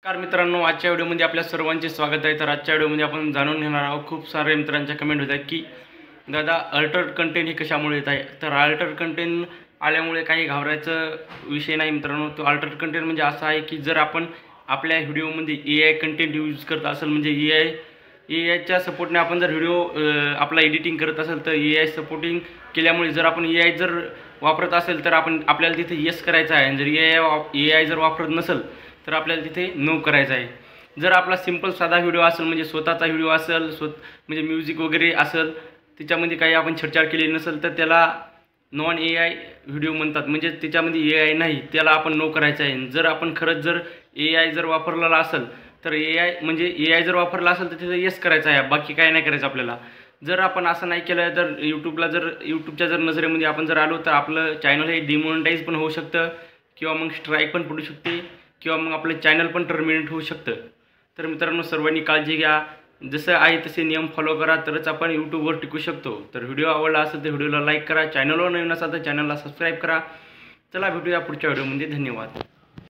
नमस्कार मित्रांनो, आजच्या व्हिडिओमध्ये आपल्या सर्वांचे स्वागत आहे। तर आजच्या व्हिडिओमध्ये आपण जाणून घेणार आहोत, खूप सारे मित्रांच्या कमेंट होत आहेत की दादा अल्टर्ड कंटेंट हे कशामुळे येत आहे। तर अल्टर्ड कंटेंट आल्यामुळे काही घाबरायचं विषय नाही मित्रांनो। तो अल्टर्ड कंटेंट म्हणजे असा आहे की जर आपण आपल्या व्हिडिओमध्ये AI कंटेंट यूज करत असेल, म्हणजे AIच्या सपोर्टने आपण जर व्हिडिओ आपला एडिटिंग करत असेल तर AI सपोर्टिंग केल्यामुळे जर आपण AI जर वापरत असेल तर आपल्याला तिथे येस करायचं आहे, आणि जर AI जर वापरत नसेल तर आपल्याला तिथे नो करायचं आहे। जर आपला सिंपल साधा व्हिडिओ असेल, म्हणजे स्वतःचा व्हिडिओ असेल, म्हणजे म्युझिक वगैरे असेल, त्याच्यामध्ये काही आपण छेडछाड केली नसेल तर त्याला नॉन AI व्हिडिओ म्हणतात, म्हणजे त्याच्यामध्ये AI नाही, त्याला आपण नो करायचं आहे। जर आपण खरंच जर AI जर वापरलेला असेल तर AI जर वापरला असेल तर तिथे येस करायचं आहे, बाकी काय नाही करायचं आपल्याला। जर आपण असं नाही केलं तर यूट्यूबच्या जर नजरेमध्ये आपण जर आलो तर आपलं चॅनल हे डिमॉनिटाईज पण होऊ शकतं, किंवा मग स्ट्राईक पण पडू शकते, किंवा मग आपलं चॅनल पण टर्मिनेट होऊ शकतं। तर मित्रांनो, सर्वांनी काळजी घ्या, जसं आहे तसे नियम फॉलो करा, तरच आपण यूट्यूबवर टिकू शकतो। तर व्हिडिओ आवडला असेल तर व्हिडिओला लाईक करा, चॅनलवर नवीन असाल तर चॅनलला सबस्क्राईब करा। चला भेटूया पुढच्या व्हिडिओमध्ये, धन्यवाद।